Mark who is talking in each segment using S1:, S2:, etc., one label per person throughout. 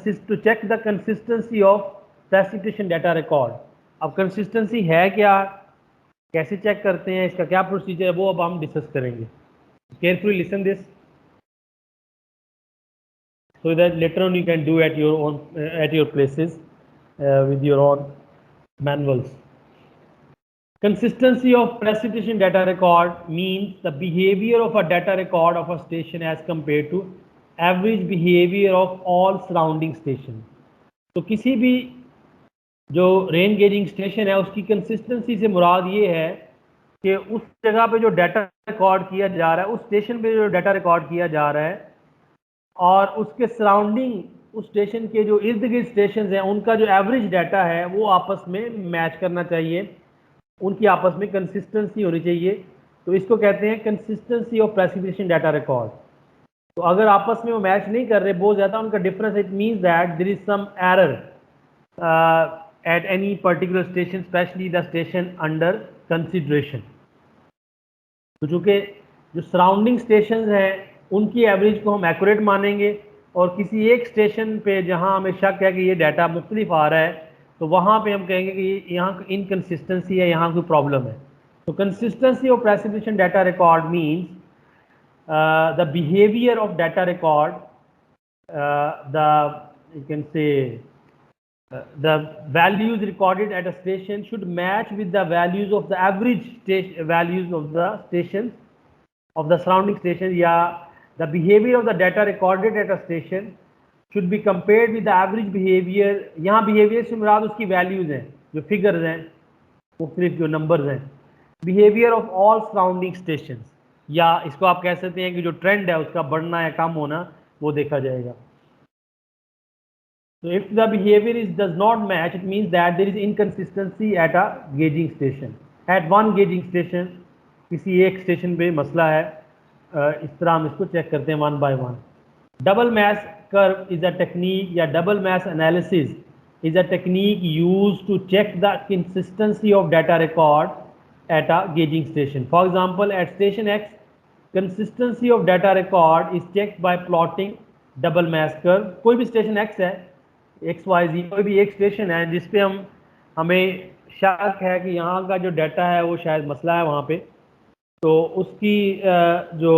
S1: to check the consistency of precipitation data record. अब consistency है क्या, कैसे चेक करते हैं, इसका क्या प्रोसीजर है, वो अब हम डिस्कस करेंगे. Carefully listen this so that later on you can do at your own at your places with your own manuals. Consistency of precipitation data record means the behavior of a data record of a station as compared to average behavior of all surrounding station. तो किसी भी जो rain gazing station है उसकी consistency से मुराद ये है कि उस जगह पे जो डाटा रिकॉर्ड किया जा रहा है, उस स्टेशन पे जो डाटा रिकॉर्ड किया जा रहा है और उसके सराउंडिंग उस स्टेशन के जो इर्द गिर्द स्टेशन हैं उनका जो एवरेज डाटा है वो आपस में मैच करना चाहिए, उनकी आपस में कंसिस्टेंसी होनी चाहिए. तो इसको कहते हैं consistency of precipitation data record. तो अगर आपस में वो मैच नहीं कर रहे, बहुत ज़्यादा उनका difference, it means that there is some error at any particular station, specially the station under consideration. तो चूँकि जो सराउंडिंग स्टेशन हैं उनकी एवरेज को हम एक्यूरेट मानेंगे और किसी एक स्टेशन पे जहाँ हमें शक है कि ये डाटा मुख्तलिफ आ रहा है तो वहाँ पे हम कहेंगे कि यहाँ इनकन्सिस्टेंसी है, यहाँ कोई प्रॉब्लम है. तो consistency of precipitation data record means the behavior of data record, you can say the values recorded at a station should match with the values of the average values of the stations of the surrounding stations. Yeah, the behavior of the data recorded at a station should be compared with the average behavior. यहाँ behavior से मुराद उसकी values हैं, जो figures हैं, मुख्तलिफ जो numbers हैं. Behavior of all surrounding stations, या इसको आप कह सकते हैं कि जो ट्रेंड है उसका बढ़ना या कम होना वो देखा जाएगा. तो if the behaviour is does not match, it means that there is inconsistency at a gauging station. At one gauging station, किसी एक स्टेशन पे मसला है. इस तरह हम इसको चेक करते हैं one by one. Double mass curve is a technique, या double mass analysis is a technique used to check the consistency of data record at a gauging station. For example, at station X, consistency of data record is checked by plotting double mass curve. कोई भी station X है, XYZ, कोई भी एक station है जिस पे हमें शक है कि यहाँ का जो डाटा है वो शायद मसला है वहाँ पे, तो उसकी जो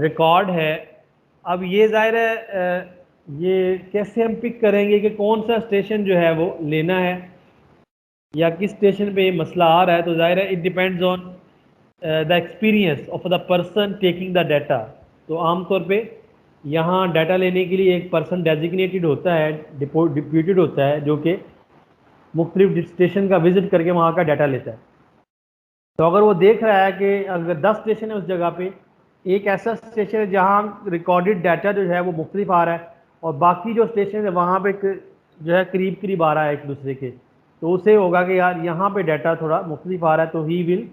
S1: रिकॉर्ड है, अब ये जाहिर है ये कैसे हम पिक करेंगे कि कौन सा स्टेशन जो है वो लेना है या किस स्टेशन पे ये मसला आ रहा है. तो जाहिर है it depends on the experience of the person taking the data. तो आमतौर पे यहाँ डाटा लेने के लिए एक पर्सन डेजिग्नेटेड होता है, डिप्यूटेड होता है, जो कि मुख्तलिफ स्टेशन का विज़िट करके वहाँ का डाटा लेता है. तो अगर वो देख रहा है कि अगर 10 स्टेशन है उस जगह पे, एक ऐसा स्टेशन है जहाँ रिकॉर्डेड डाटा जो है वो मुख्तलिफ आ रहा है और बाकी जो स्टेशन है वहाँ पे जो है करीब करीब आ रहा है एक दूसरे के, तो उसे होगा कि यार यहाँ पे डाटा थोड़ा मुख्तलिफ आ रहा है, तो he will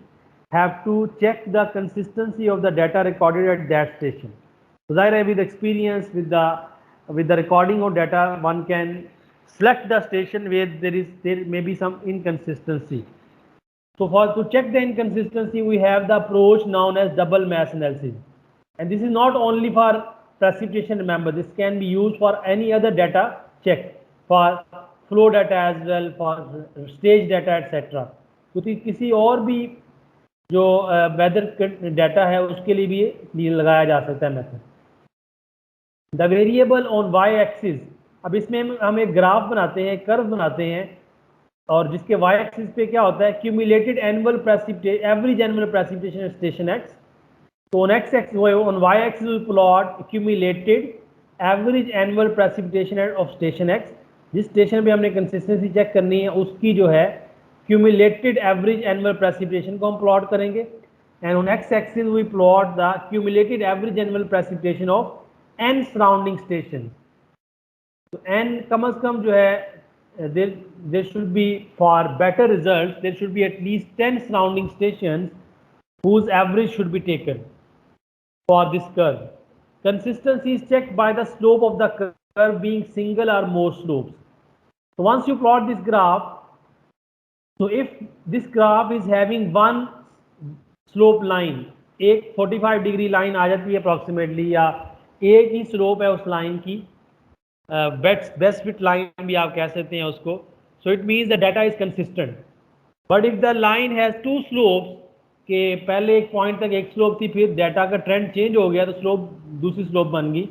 S1: have to check the consistency of the data recorded at that station. तो जाहिर है with experience with the recording of data one can select the station where there may be some inconsistency. So to check the inconsistency we have the approach known as double mass analysis, and this is not only for precipitation. Remember, this can be used for any other data check, for flow data as well, for stage data etcetera. तो किसी और भी जो weather data है उसके लिए भी ये लगाया जा सकता है method. The variable on Y axis, अब इसमें हम एक ग्राफ बनाते हैं, कर्व बनाते हैं, और जिसके वाई एक्सिस पे क्या होता है, cumulated annual precipitation, average annual precipitation station X. तो on X axis, on Y axis we plot cumulated average annual precipitation of station X. जिस स्टेशन पे हमने कंसिस्टेंसी चेक करनी है उसकी जो है क्यूमुलेटेड एवरेज एनुअल प्रेसिपिटेशन को हम प्लॉट करेंगे. And on X axis we plot the cumulated average annual precipitation of n surrounding station. तो एन कम अज कम जो है there should be, for better result there should be at least 10 surrounding station whose average should be taken for this curve. Consistency is checked by the slope of the curve being single or more slopes. So once you plot this graph, so if this graph is having one slope line, एक 45 degree line आ जाती है approximately, या एक ही slope है उस line की, best fit line भी आप कह सकते हैं उसको. So it means the data is consistent. But if the line has two slopes, के पहले एक पॉइंट तक एक स्लोप थी, फिर डाटा का ट्रेंड चेंज हो गया तो स्लोप दूसरी स्लोप बन गई.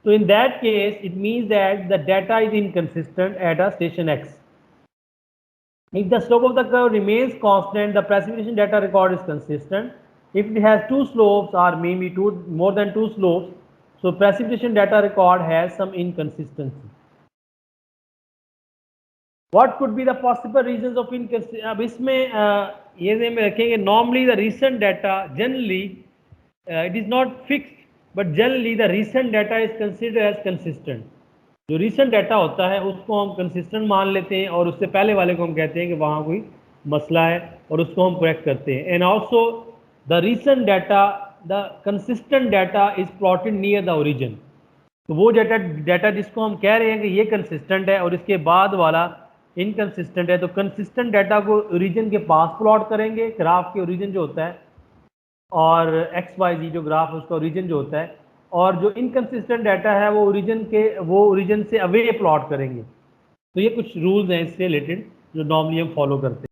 S1: तो in that case it means that the data is inconsistent at a station x. If the slope of the curve remains constant, the precipitation data record is consistent. If it has two slopes or maybe more than two slopes, so precipitation data record has some inconsistency. What could be the possible reasons of inconsistency? अब इसमें ये ध्यान में रखेंगे, normally the recent data generally it is not fixed, but generally the recent data is considered as consistent. जो recent data होता है उसको हम कंसिस्टेंट मान लेते हैं और उससे पहले वाले को हम कहते हैं कि वहाँ कोई मसला है और उसको हम करेक्ट करते हैं. And also the recent data, the consistent data is plotted near the origin. तो वो डाटा जिसको हम कह रहे हैं कि ये कंसिस्टेंट है और इसके बाद वाला इनकंसिस्टेंट है, तो कंसिस्टेंट डाटा को ओरिजिन के पास प्लॉट करेंगे, ग्राफ के ओरिजिन जो होता है, और एक्स वाई जी जो ग्राफ उसका ओरिजिन जो होता है, और जो इनकंसिस्टेंट डाटा है वो ओरिजिन से अवे प्लॉट करेंगे. तो ये कुछ रूल्स हैं इससे रिलेटेड जो नॉर्मली हम फॉलो करते हैं.